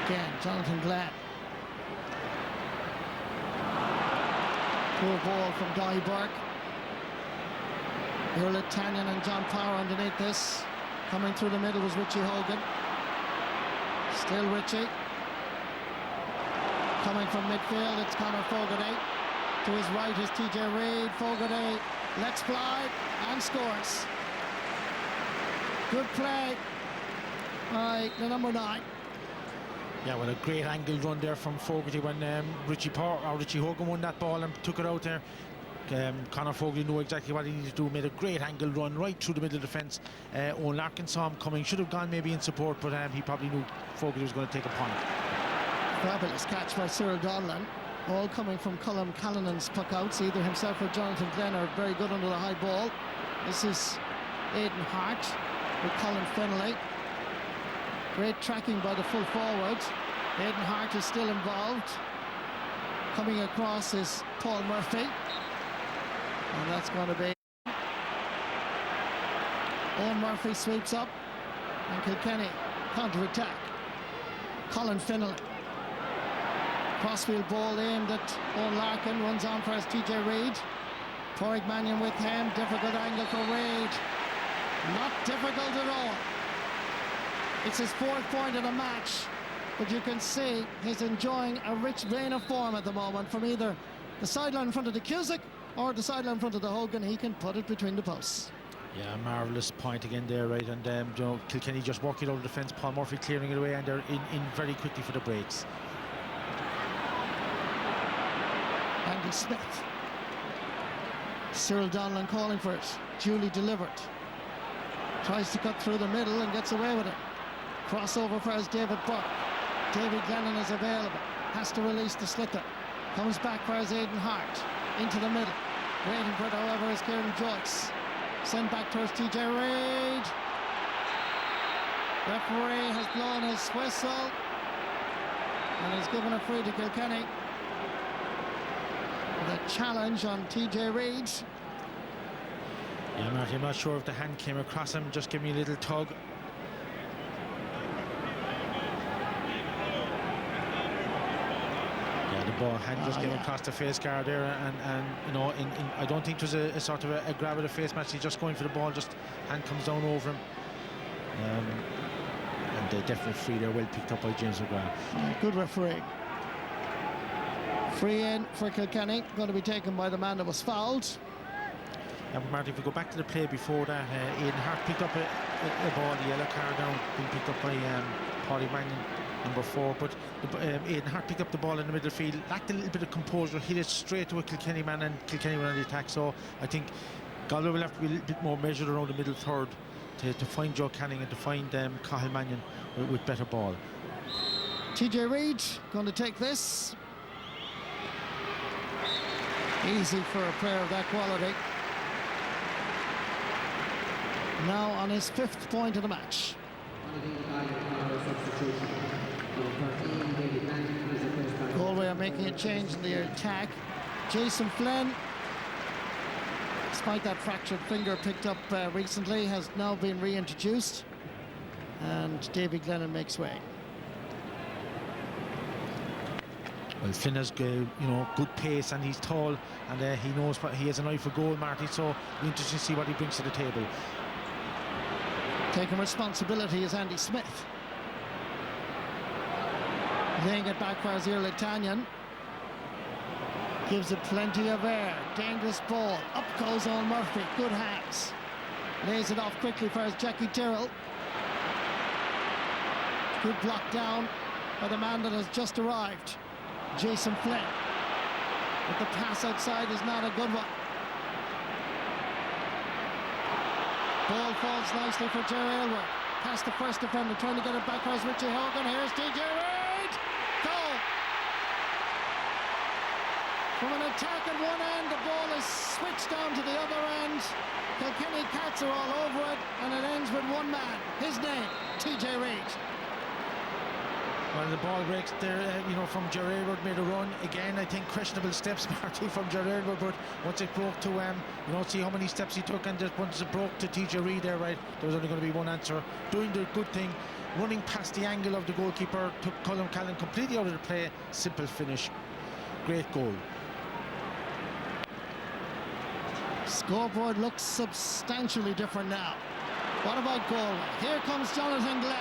Again, Jonathan Glenn. Poor ball from Guy Burke. Hurling Tanyan and John Power underneath this. Coming through the middle was Richie Hogan. Still Richie. Coming from midfield, it's Conor Fogarty. To his right is TJ Reid. Fogarty lets fly and scores. Good play by the number 9. Yeah, well, a great angled run there from Fogarty when Richie Hogan won that ball and took it out there. Conor Fogarty knew exactly what he needed to do, made a great angled run right through the middle of the defence. Owen Larkin saw him coming, should have gone maybe in support, but he probably knew Fogarty was going to take a punt. Fabulous catch by Cyril Donlan, all coming from Colm Callanan's puck outs. Either himself or Jonathan Glenn are very good under the high ball. This is Aidan Hart with Colin Fennelly. Great tracking by the full forward. Aidan Hart is still involved. Coming across is Paul Murphy. And that's going to be... Owen Murphy sweeps up. And Kilkenny counter-attack. Colin Fennelly. Crossfield ball aimed at Owen Larkin. Runs on for his TJ Reid. Torrig Mannion with him. Difficult angle for Reid. Not difficult at all. It's his 4th point of the match, but you can see he's enjoying a rich vein of form at the moment from either the sideline in front of the Cusack or the sideline in front of the Hogan. He can put it between the posts. Yeah, marvellous point again there, right? And you know, Kilkenny just walking over the fence, Paul Murphy clearing it away, and they're in very quickly for the breaks. Andy Smith. Cyril Donlan calling for it. Duly delivered. Tries to cut through the middle and gets away with it. Crossover for his David Burke. David Glennon is available. Has to release the sliotar. Comes back for his Aidan Hart. Into the middle. Waiting for it, however, is Kieran Joyce. Sent back towards TJ Reid. Referee has blown his whistle. And he's given a free to Kilkenny. The challenge on TJ Reid. Yeah, Marty, I'm not sure if the hand came across him. Just give me a little tug. Yeah, the ball hand just came across the face guard there, and you know, I don't think it was a sort of a grab of the face match. He's just going for the ball, just hand comes down over him. And they definitely free there, well picked up by James McGrath. Good referee. Free in for Kilkenny, going to be taken by the man that was fouled. Yeah, but Marty, if we go back to the play before that, Aidan Hart picked up a ball, the yellow card down, being picked up by Paulie Mannion, number 4. But Aidan Hart picked up the ball in the middle field, lacked a little bit of composure, hit it straight to a Kilkenny man, and Kilkenny went on the attack. So I think Galway will have to be a little bit more measured around the middle third to find Joe Canning and to find Cathal Mannion with better ball. TJ Reid going to take this. Easy for a player of that quality. Now on his 5th point of the match. Galway are making a change in the attack. Jason Flynn, despite that fractured finger picked up recently, has now been reintroduced. And David Glennon makes way. Well, Flynn has good pace, and he's tall, and he knows what he has an eye for goal, Marty. So interesting to see what he brings to the table. Taking responsibility is Andy Smith. Laying it back for Hurling Tanyan. Gives it plenty of air. Dangerous ball. Up goes Owen Murphy. Good hands. Lays it off quickly for his Jackie Tyrrell. Good block down by the man that has just arrived, Jason Flynn. But the pass outside is not a good one. Ball falls nicely for Jerry Aylward. Past the first defender, trying to get it back. Here's Richie Hogan. Here's TJ Reid. Goal. From an attack at one end, the ball is switched down to the other end. Kilkenny cats are all over it, and it ends with one man. His name, TJ Reid. Well, the ball breaks there, from Gerard made a run. Again, I think questionable steps, Marty, from Gerard, but once it broke to, see how many steps he took, and just once it broke to TJ Reid there, right, there was only going to be one answer. Doing the good thing, running past the angle of the goalkeeper, took Colm Callan completely out of the play. Simple finish. Great goal. Scoreboard looks substantially different now. What about Galway? Here comes Jonathan Glenn.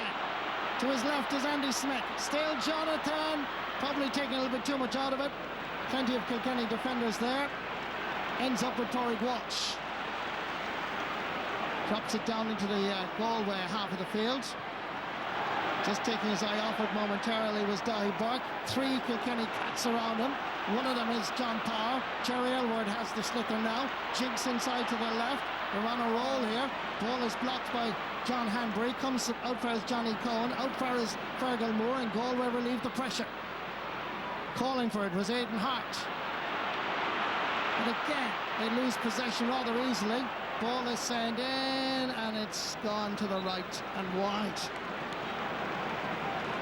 To his left is Andy Smith. Still Jonathan, probably taking a little bit too much out of it. Plenty of Kilkenny defenders there. Ends up with Torrig Walsh. Drops it down into the Galway half of the field. Just taking his eye off it momentarily was Dahi Burke. 3 Kilkenny cats around him. One of them is John Power. Jerry Elward has the slither now. Jinks inside to the left. They're on a roll here. Ball is blocked by John Hanbury. Comes out for his Johnny Cohen. Out for his Fergal Moore, and Galway relieve the pressure. Calling for it was Aidan Hart. But again, they lose possession rather easily. Ball is sent in, and it's gone to the right and wide.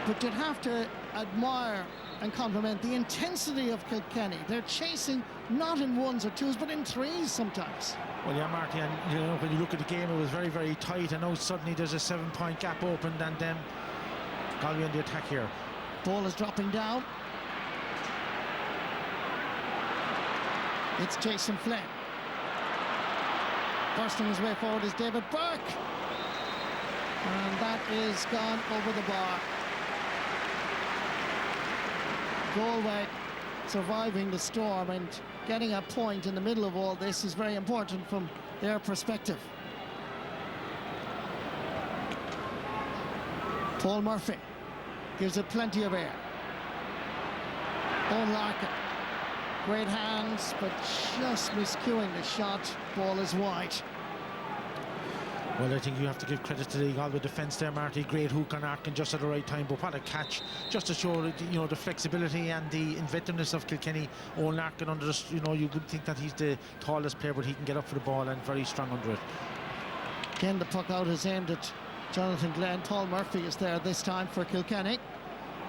But you'd have to admire and compliment the intensity of Kilkenny. They're chasing not in ones or twos, but in threes sometimes. Well, yeah, Marty, and when you look at the game, it was very, very tight. And now suddenly there's a 7-point gap opened, and Galway on the attack here. Ball is dropping down. It's Jason Flynn. Bursting his way forward is David Burke. And that is gone over the bar. Galway surviving the storm and getting a point in the middle of all this is very important from their perspective. Paul Murphy gives it plenty of air. Owen Larkin, great hands, but just miscuing the shot. Ball is wide. Well, I think you have to give credit to the Galway defence there, Marty. Great hook on Arkin just at the right time, but what a catch, just to show the flexibility and the inventiveness of Kilkenny. Owen Larkin under the, you would think that he's the tallest player, but he can get up for the ball and very strong under it. Again, the puck out is aimed at Jonathan Glenn. Paul Murphy is there this time for Kilkenny,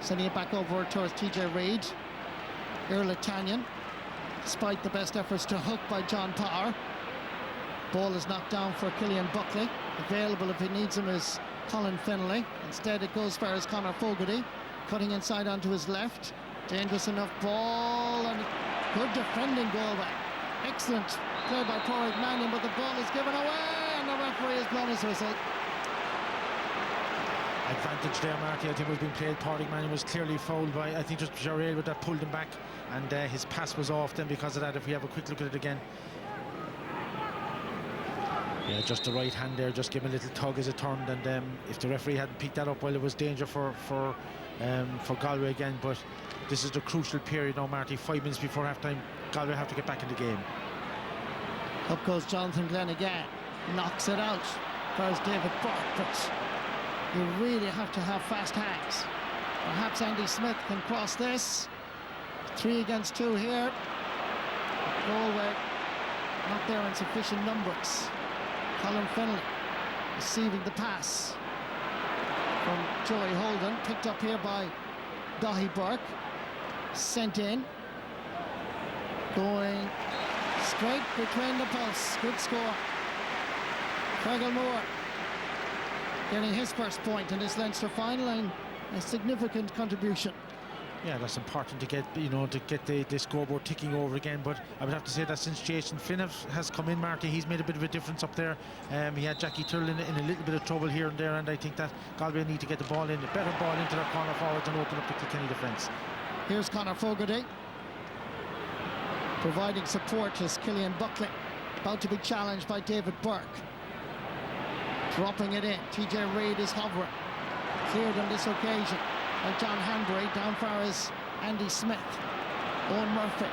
sending it back over towards TJ Reid. Irla Tanyan, despite the best efforts to hook by John Power. Ball is knocked down for Killian Buckley. Available if he needs him is Colin Fennelly. Instead it goes for his Conor Fogarty, cutting inside onto his left. Dangerous enough ball, and good defending Galway. Excellent play by Torrig Mannion, but the ball is given away and the referee has blown his whistle. Advantage there, Marty. I think was being played. Torrig Mannion was clearly fouled by, I think, just Jarrell, that pulled him back, and his pass was off then because of that. If we have a quick look at it again. Yeah, just the right hand there, just give him a little tug as it turned, and if the referee hadn't picked that up, well, it was danger for Galway again. But this is the crucial period now, Marty. 5 minutes before half-time, Galway have to get back in the game. Up goes Jonathan Glenn again, knocks it out. There's David Burke, but you really have to have fast hands. Perhaps Andy Smith can cross this. 3 against 2 here. Galway not there in sufficient numbers. Colin Fennelly receiving the pass from Joey Holden, picked up here by Dahi Burke, sent in, going straight between the posts. Good score. Fergal Moore getting his first point in this Leinster final, and a significant contribution. Yeah, that's important to get, to get the scoreboard ticking over again. But I would have to say that since Jason Flynn has come in, Marty, he's made a bit of a difference up there. He had Jackie Tyrrell in a little bit of trouble here and there, and I think that Galway need to get the ball in, a better ball into their corner forwards and open up the Kilkenny defence. Here's Conor Fogarty providing support as Killian Buckley, about to be challenged by David Burke. Dropping it in. TJ Reid is hovering. Cleared on this occasion by John Hanbury. Down far is Andy Smith. Owen Murphy.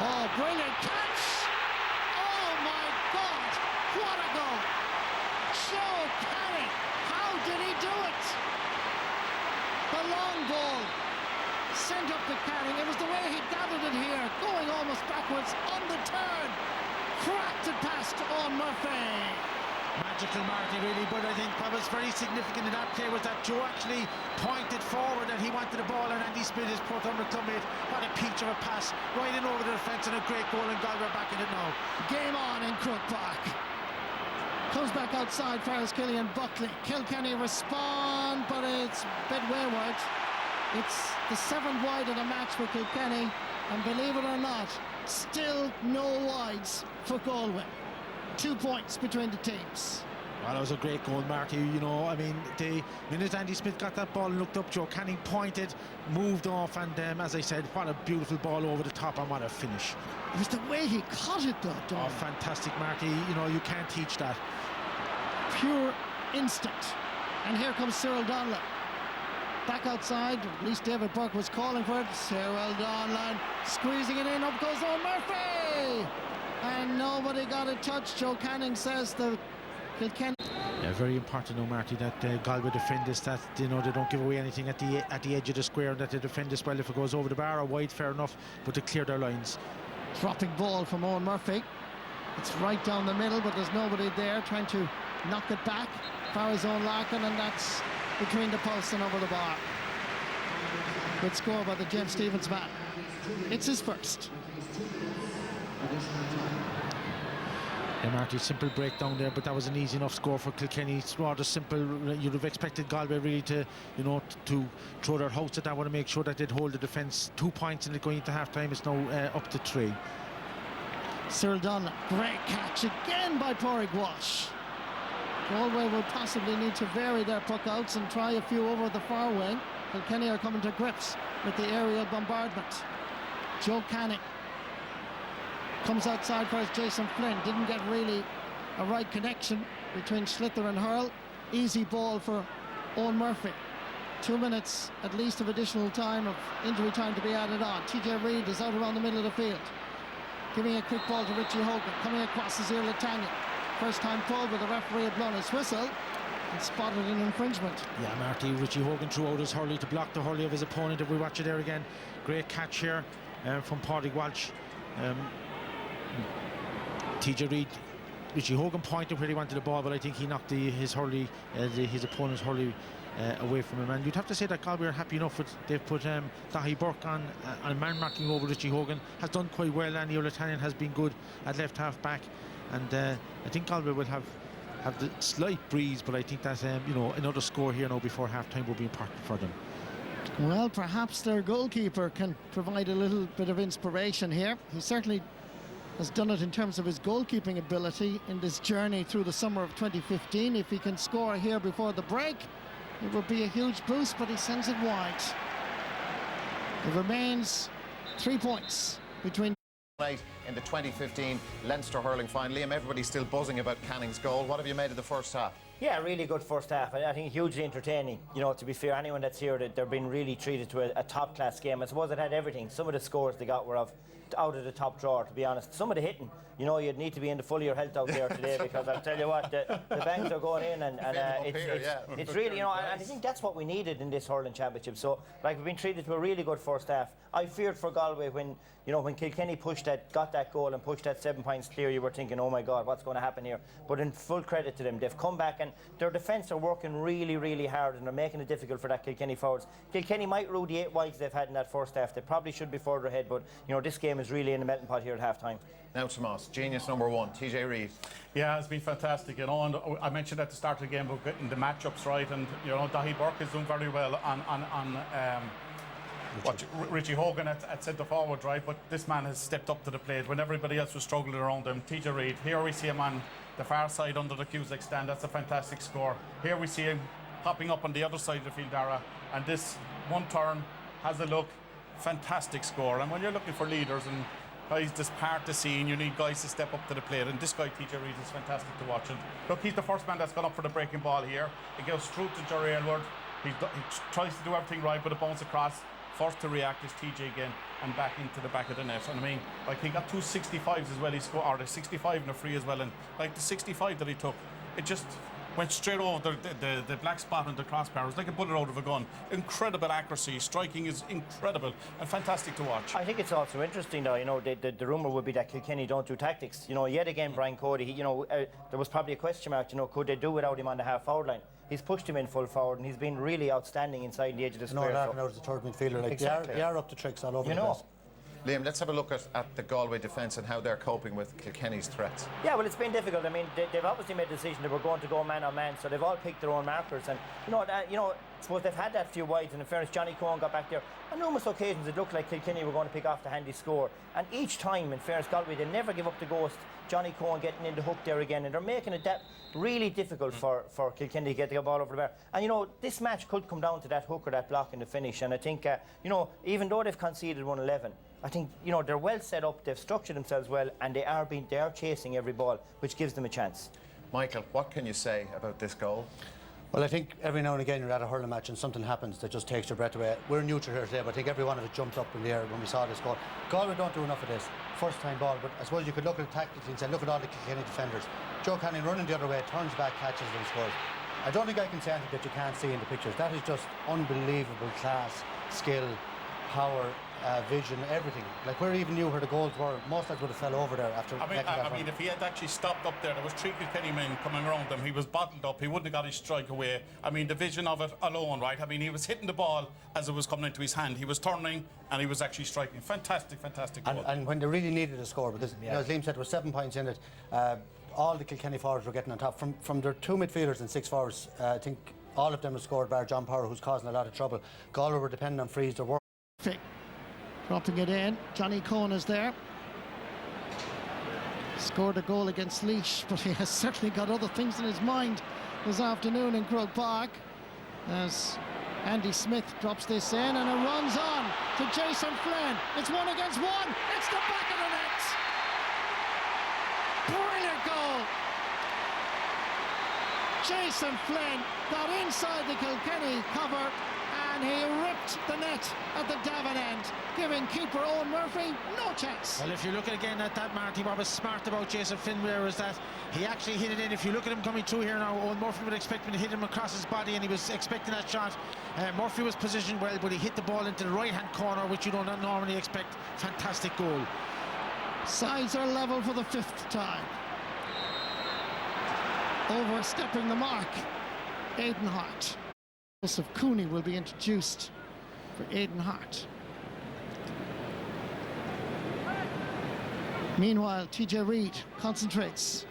Oh, brilliant catch! Oh my God! What a goal! Joe Carey! How did he do it? The long ball sent up the Carey. It was the way he gathered it here, going almost backwards on the turn. Cracked it past Owen Murphy. magical, Marty, really. But I think what was very significant in that play was that Joe actually pointed forward and he wanted the ball, and Andy Smith is put on the clubmate. What a peach of a pass right in over the defence, and a great goal, and Galway back in it now. Game on in Crook Park. Comes back outside, fires Killian Buckley. Kilkenny respond, but it's a bit wayward. It's the 7th wide of the match for Kilkenny, and believe it or not, still no wides for Galway. 2 points between the teams. Well, that was a great goal, Marty. You know, I mean, the minute Andy Smith got that ball and looked up, Joe Canning pointed, moved off, and as I said, what a beautiful ball over the top, and what a finish. It was the way he caught it, though, Don. Oh, fantastic, Marty. You know, you can't teach that. Pure instinct. And here comes Cyril Donlan. Back outside, at least David Burke was calling for it. Cyril Donlan squeezing it in, up goes Owen Murphy! And nobody got a touch. Joe Canning says the Kilkenny. Yeah, very important now, Marty, that Galway defend this, that they don't give away anything at the edge of the square, and that they defend this well. If it goes over the bar or wide, fair enough, but to clear their lines. Dropping ball from Owen Murphy. It's right down the middle, but there's nobody there trying to knock it back. Farah's own Larkin, and that's between the posts and over the bar. Good score by the James Stephens man. It's his first. Yeah, Marty, simple breakdown there, but that was an easy enough score for Kilkenny. It's rather simple. You'd have expected Galway really to, to throw their house at that one and make sure that they'd hold the defence. 2 points in it going into half-time. It's now up to 3. Cyril Donlan, great catch again by Pádraig Walsh. Galway will possibly need to vary their puck-outs and try a few over the far wing. Kilkenny are coming to grips with the aerial bombardment. Joe Canning comes outside for Jason Flynn. Didn't get really a right connection between Slither and Hurl. Easy ball for Owen Murphy. 2 minutes at least of additional time, of injury time to be added on. TJ Reid is out around the middle of the field, giving a quick ball to Richie Hogan. Coming across is Iarla Tanya. First time pulled, but the referee had blown his whistle and spotted an infringement. Yeah, Marty, Richie Hogan threw out his hurley to block the hurley of his opponent. If we watch it there again, great catch here from Pádraig Walsh. TJ Reid, Richie Hogan pointed where he wanted the ball, but I think he knocked his opponent's hurley away from him. And you'd have to say that Galway are happy enough with they've put Dahi Burke on man marking over Richie Hogan. Has done quite well, and Iarla Tanya has been good at left half back. And I think Galway will have the slight breeze, but I think that another score here now before half-time will be important for them. Well, perhaps their goalkeeper can provide a little bit of inspiration here. He certainly has done it in terms of his goalkeeping ability in this journey through the summer of 2015. If he can score here before the break, it would be a huge boost, but he sends it wide. It remains 3 points between in the 2015 Leinster hurling final. Liam, everybody's still buzzing about Canning's goal. What have you made of the first half? Yeah, really good first half. I think hugely entertaining. To be fair, anyone that's here, they're being really treated to a top-class game. I suppose it had everything. Some of the scores they got were out of the top drawer, to be honest. Some of the hitting, you'd need to be in the full of your health out there today, because I'll tell you what, the bangs are going in, and it's really, and I think that's what we needed in this hurling championship. So, we've been treated to a really good first half. I feared for Galway when Kilkenny got that goal and pushed that 7 points clear. You were thinking, oh my God, what's going to happen here? But in full credit to them, they've come back, and their defence are working really, really hard, and they're making it difficult for that Kilkenny forwards. Kilkenny might rue the 8 wides they've had in that first half. They probably should be further ahead, but this game is really in the melting pot here at half-time. Now, Tomas, genius number 1, TJ Reid. Yeah, it's been fantastic, and I mentioned at the start of the game about getting the matchups right, and Dahi Burke is doing very well on Richie Hogan at centre forward, right? But this man has stepped up to the plate when everybody else was struggling around him. TJ Reid, here we see him on the far side under the Cusack stand. That's a fantastic score. Here we see him popping up on the other side of the field, Dara, and this one turn has a look. Fantastic score. And when you're looking for leaders and guys just part the scene, you need guys to step up to the plate, and this guy TJ Reid is fantastic to watch. And look, he's the first man that's gone up for the breaking ball here. He goes through to Jerry Aylward. He tries to do everything right, but it bounces across. First to react is TJ again, and back into the back of the net. And I mean, he got 2 65s as well. He scored, or the 65 and a free as well. And the 65 that he took, it just went straight over the black spot on the crossbar. It was like a bullet out of a gun. Incredible accuracy. Striking is incredible and fantastic to watch. I think it's also interesting, though, you know, the rumour would be that Kilkenny don't do tactics. You know, yet again, Brian Cody, there was probably a question mark, you know, could they do without him on the half-forward line? He's pushed him in full forward, and he's been really outstanding inside the edge of the square. Laughing out as a third midfielder. Like, Exactly. they are up to tricks all over the place. Liam, let's have a look at the Galway defence and how they're coping with Kilkenny's threats. Yeah, well, it's been difficult. I mean, they've obviously made the decision that we're going to go man on man, so they've all picked their own markers. And I suppose they've had that few wides. And in fairness, Johnny Cohen got back there. On numerous occasions, it looked like Kilkenny were going to pick off the handy score. And each time, in fairness, Galway, they never give up the ghost. Johnny Cohen getting in the hook there again, and they're making it that really difficult for Kilkenny to get the ball over the bar. And this match could come down to that hook or that block in the finish. And I think even though they've conceded 111, I think they're well set up, they've structured themselves well, and they are chasing every ball, which gives them a chance. Michael, what can you say about this goal? Well, I think every now and again you're at a hurling match and something happens that just takes your breath away. We're neutral here today, but I think every one of us jumped up in the air when we saw this goal. Galway don't do enough of this. First time ball, but I suppose you could look at it tactically and say, look at all the Kilkenny defenders. Joe Canning running the other way, turns back, catches and scores. I don't think I can say anything that you can't see in the pictures. That is just unbelievable class, skill, power, vision, everything. Like, where even knew where the goals were, most of us would have fell over there after. I mean, if he had actually stopped up there was 3 Kilkenny men coming around him. He was bottled up. He wouldn't have got his strike away. I mean, the vision of it alone, right? I mean, he was hitting the ball as it was coming into his hand. He was turning and he was actually striking. Fantastic goal. And when they really needed a score, because as Liam said, there were 7 points in it. All the Kilkenny forwards were getting on top. From their 2 midfielders and 6 forwards, I think all of them have scored, bar John Power, who's causing a lot of trouble. Galway were depending on frees. Their work. Dropping it in. Johnny Cohen is there. Scored a goal against Laois, but he has certainly got other things in his mind this afternoon in Croke Park. As Andy Smith drops this in, and it runs on to Jason Flynn. It's 1 against 1. It's the back of the net. Brilliant goal. Jason Flynn got inside the Kilkenny cover, and he ripped the net at the Davin end, giving keeper Owen Murphy no chance. Well, if you look again at that, Marty, what was smart about Jason Flynn there is that he actually hit it in. If you look at him coming through here now, Owen Murphy would expect him to hit him across his body, and he was expecting that shot. Murphy was positioned well, but he hit the ball into the right-hand corner, which you don't normally expect. Fantastic goal. Sides are level for the 5th time. Overstepping the mark, Aidan Hart. Joseph Cooney will be introduced for Aidan Hart. Meanwhile, TJ Reid concentrates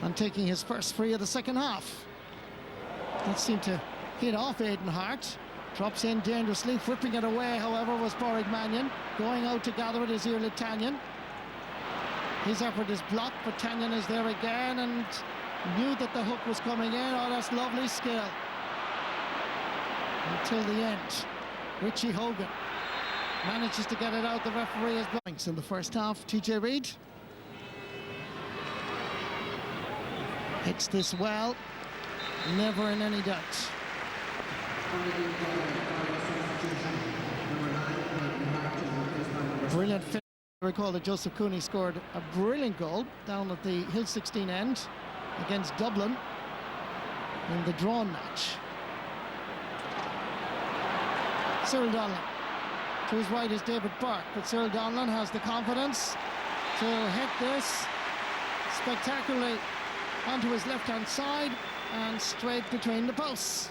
on taking his first free of the second half. That seemed to hit off Aidan Hart. Drops in dangerously, whipping it away, however, was Borrig Mannion. Going out to gather it is Iarla Tanyan. His effort is blocked, but Tanyan is there again and knew that the hook was coming in. Oh, that's lovely skill. Until the end. Richie Hogan manages to get it out. The referee is blowing. In the first half, TJ Reid hits this well, never in any doubt. Brilliant finish. I recall that Joseph Cooney scored a brilliant goal down at the Hill 16 end against Dublin in the drawn match. Cyril Donlan. To his right is David Burke, but Cyril Donlan has the confidence to hit this spectacularly onto his left-hand side and straight between the posts.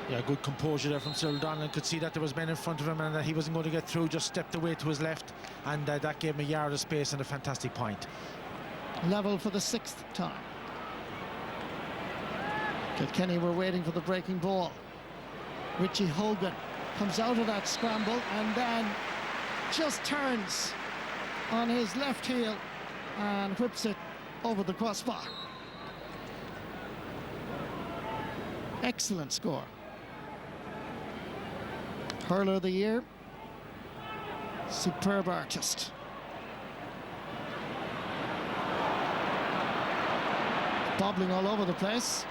Yeah, good composure there from Cyril Donlan. Could see that there was men in front of him and that he wasn't going to get through, just stepped away to his left, and that gave him a yard of space and a fantastic point. Level for the 6th time. Kilkenny were waiting for the breaking ball. Richie Hogan comes out of that scramble and then just turns on his left heel and whips it over the crossbar. Excellent score. Hurler of the year. Superb artist. Bobbling all over the place.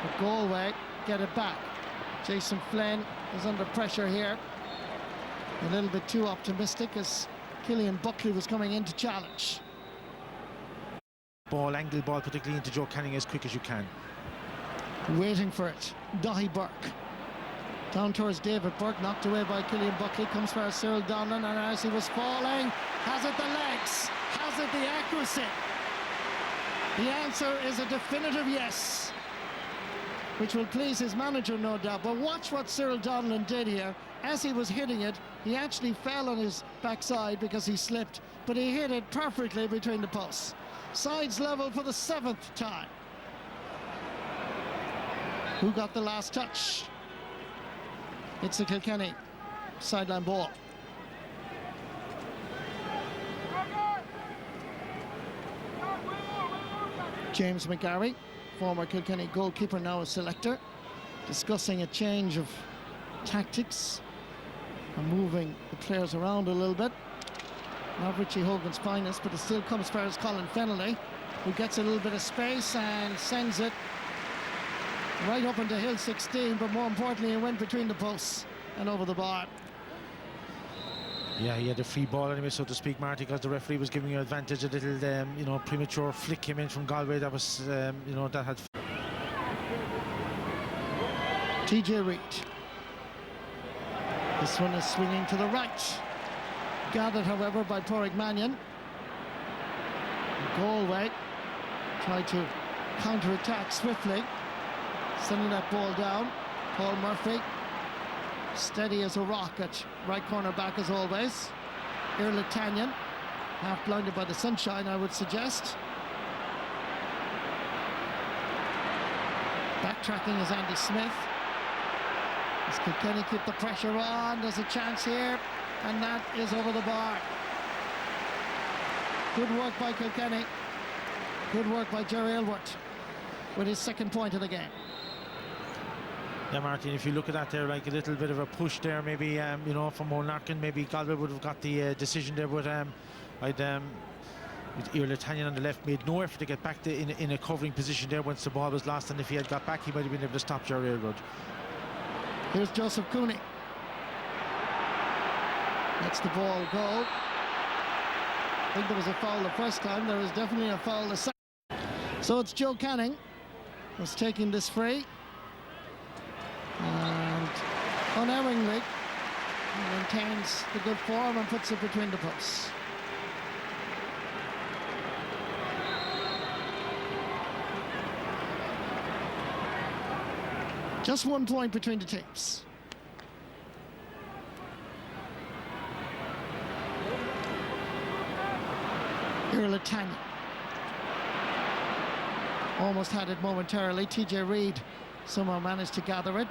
But Galway get it back. Jason Flynn is under pressure here. A little bit too optimistic as Killian Buckley was coming in to challenge. ball, angle ball, particularly into Joe Canning as quick as you can. Waiting for it, Dahi Burke. Down towards David Burke, knocked away by Killian Buckley, comes for Cyril Donlan, and as he was falling, has it the legs, has it the accuracy? The answer is a definitive yes, which will please his manager, no doubt. But watch what Cyril Donlan did here. As he was hitting it, he actually fell on his backside because he slipped, but he hit it perfectly between the posts. Sides level for the 7th time. Who got the last touch? It's the Kilkenny sideline ball. James McGarry, former Kilkenny goalkeeper, now a selector, discussing a change of tactics and moving the players around a little bit. Not Richie Hogan's finest, but it still comes for Colin Fennelly, who gets a little bit of space and sends it right up into Hill 16, but more importantly, it went between the posts and over the bar. Yeah, he had a free ball anyway, so to speak, Marty, because the referee was giving you advantage. A little, premature flick came in from Galway. That was, that had. TJ Reid. This one is swinging to the right. Gathered, however, by Pádraig Mannion. Galway tried to counter-attack swiftly, sending that ball down. Paul Murphy, steady as a rock at right corner back as always. Irla Tanyan, half blinded by the sunshine, I would suggest. Backtracking is Andy Smith. As Kilkenny keep the pressure on, there's a chance here, and that is over the bar. Good work by Kilkenny. Good work by Jerry Aylward with his 2nd point of the game. Yeah, Martin, if you look at that there, like a little bit of a push there, maybe, from O'Larkin, maybe Galway would have got the decision there, but with Irla Tanyan on the left, made no effort to get back in a covering position there once the ball was lost, and if he had got back, he might have been able to stop Jerry Aylward. Here's Joseph Cooney. Lets the ball go. I think there was a foul the first time. There was definitely a foul the second. So it's Joe Canning who's taking this free. And unerringly maintains the good form and puts it between the posts. Just 1 point between the teams. Irla Tanyan almost had it momentarily. TJ Reid somehow managed to gather it.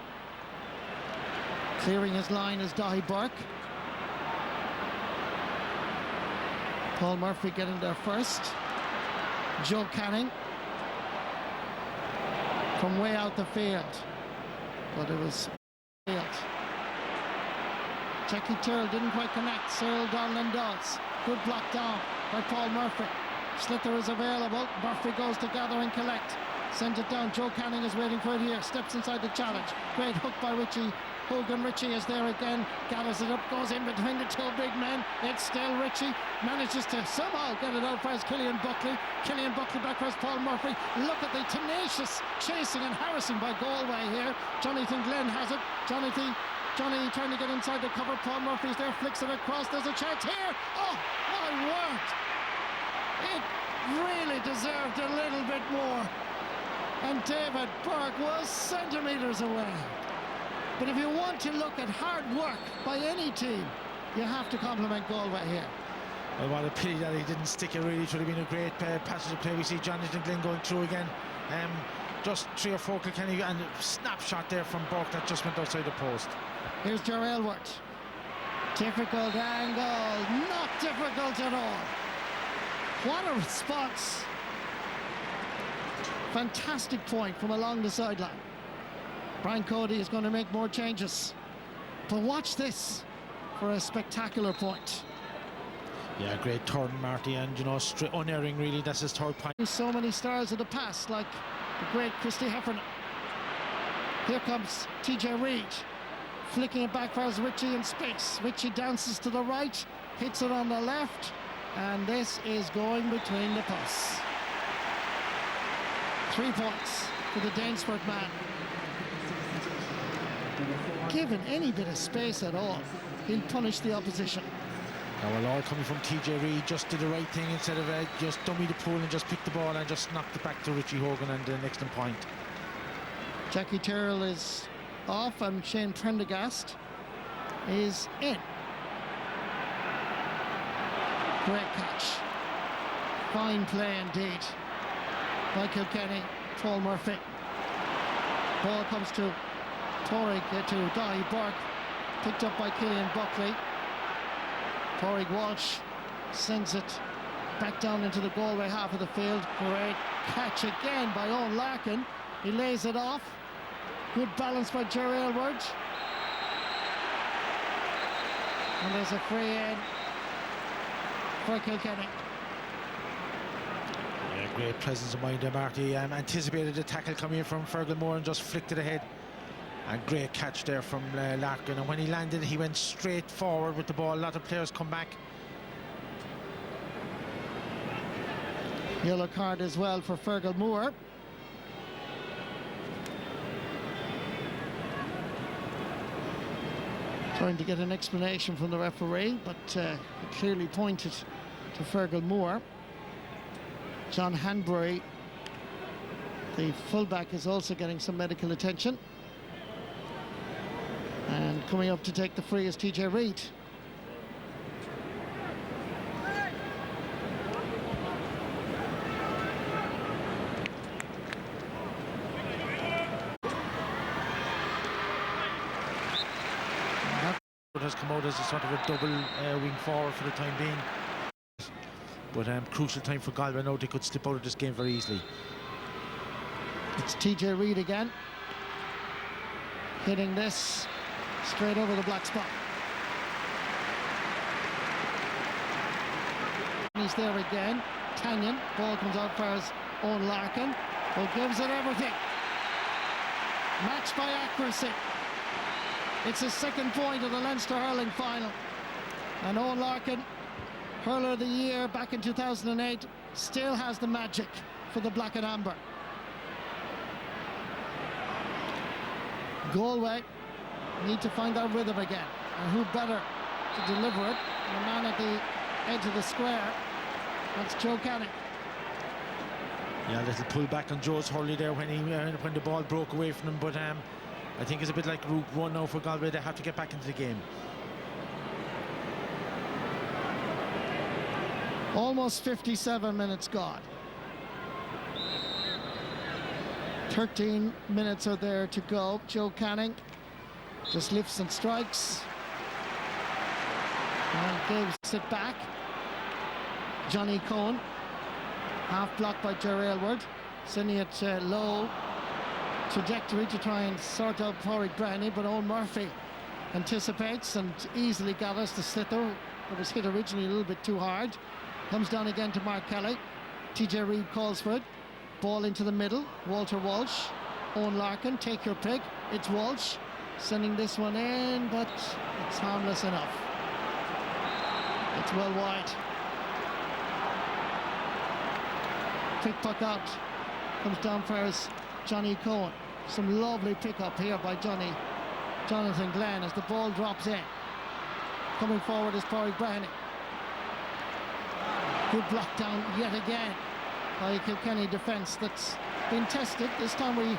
Clearing his line is Dahi Burke. Paul Murphy getting there first. Joe Canning from way out the field, but it was field. Jackie Tyrrell didn't quite connect. Cyril Donlan does. Good block down by Paul Murphy. Slither is available. Murphy goes to gather and collect. Sends it down. Joe Canning is waiting for it here. Steps inside the challenge. Great hook by Richie Hogan. Richie is there again. Gathers it up. Goes in between the 2 big men. It's still Richie. Manages to somehow get it out for his Killian Buckley. Killian Buckley back for his Paul Murphy. Look at the tenacious chasing and harassing by Galway here. Jonathan Glenn has it. Johnny trying to get inside the cover. Paul Murphy's there. Flicks it across. There's a chance here. Oh, my word. It really deserved a little bit more. And David Burke was centimetres away. But if you want to look at hard work by any team, you have to compliment Galway here. Well, what a pity that he didn't stick it. Really should have been a great passage of play. We see Jonathan Glenn going through again. Just 3 or 4 Kilkenny, and a snapshot there from Burke that just went outside the post. Here's Jerry Aylward. Difficult angle, not difficult at all. What a response. Fantastic point from along the sideline. Brian Cody is going to make more changes. But watch this for a spectacular point. Yeah, great turn, Marty, and unerring really. That's his 3rd point. So many stars of the past, like the great Christy Heffernan. Here comes TJ Reid, flicking it back for Richie in space. Richie dances to the right, hits it on the left, and this is going between the posts. 3 points for the Danesford man. Given any bit of space at all, he'll punish the opposition. Now, well, all coming from TJ Reid, just did the right thing instead of just dummy the pool and just pick the ball and just knocked it back to Richie Hogan and an excellent point. Jackie Tyrrell is off and Shane Prendergast is in. Great catch. Fine play indeed by Kilkenny. Paul Murphy. Ball comes to Torrig, to Dahi Burke. Picked up by Killian Buckley. Torrig Walsh sends it back down into the Galway half of the field. Great catch again by Owen Larkin. He lays it off. Good balance by Jerry Aylward. And there's a free in for Kilkenny. Yeah, great presence of mind there, Marty. Anticipated the tackle coming in from Fergal Moore and just flicked it ahead. And great catch there from Larkin. And when he landed, he went straight forward with the ball. A lot of players come back. Yellow card as well for Fergal Moore. Trying to get an explanation from the referee, but he clearly pointed to Fergal Moore. John Hanbury, the fullback, is also getting some medical attention. And coming up to take the free is TJ Reid. Has come out as a sort of a double wing forward for the time being. But crucial time for Galway now. They could slip out of this game very easily. It's TJ Reid again. Hitting this straight over the black spot. He's there again. Tanyan. Ball comes out for his own Larkin, who gives it everything. Matched by accuracy. It's his second point of the Leinster Hurling final. And Owen Larkin, Hurler of the Year back in 2008, still has the magic for the Black and Amber. Galway need to find their rhythm again. And who better to deliver it than the man at the edge of the square? That's Joe Canning. Yeah, a little pull back on Joe's Hurley there when the ball broke away from him. But I think it's a bit like Route 1 now for Galway. They have to get back into the game. Almost 57 minutes gone. 13 minutes are there to go. Joe Canning just lifts and strikes. And gives it back. Johnny Cohen. Half blocked by Jerry Aylward. Sending it low trajectory to try and sort out Porrick Brandy, but Owen Murphy anticipates and easily gathers the slither. It was hit originally a little bit too hard. Comes down again to Mark Kelly. TJ Reid calls for it. Ball into the middle. Walter Walsh. Owen Larkin, take your pick. It's Walsh sending this one in, but it's harmless enough. It's well wide. Quick puck out. Comes down for his Johnny Cohen. Some lovely pickup here by Jonathan Glenn as the ball drops in. Coming forward is Porrick Brandy. Good block down yet again by Kilkenny defence that's been tested. This time we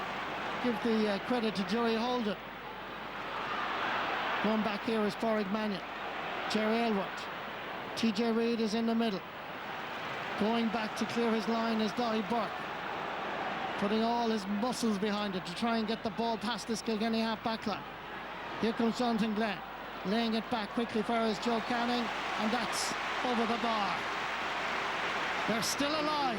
give the credit to Joey Holden. Going back here is Porrick Mannion. Jerry Aylward. TJ Reid is in the middle. Going back to clear his line is Dahi Burke. Putting all his muscles behind it to try and get the ball past this Kilkenny half back line. Here comes Jonathan Glenn. Laying it back quickly for his Joe Canning, and that's over the bar. They're still alive,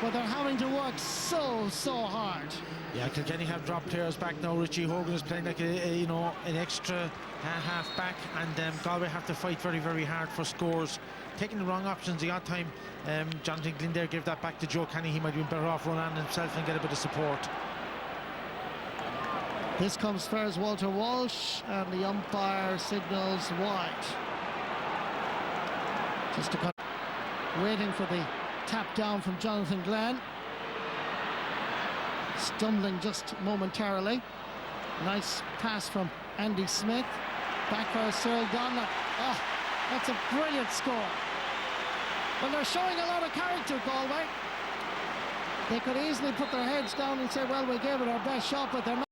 but they're having to work so hard. Yeah, Kilkenny have dropped players back now. Richie Hogan is playing like an extra half back, and Galway have to fight very hard for scores. Taking the wrong options the odd time. Jonathan Glynn there gave that back to Joe Canning. He might have been better off run on himself and get a bit of support. This comes first, Walter Walsh, and the umpire signals wide. Just to cut, waiting for the tap down from Jonathan Glenn. stumbling just momentarily. Nice pass from Andy Smith. Back for Cyril Donlan. Oh, that's a brilliant score. Well, they're showing a lot of character, Galway. They could easily put their heads down and say, well, we gave it our best shot, but they're not.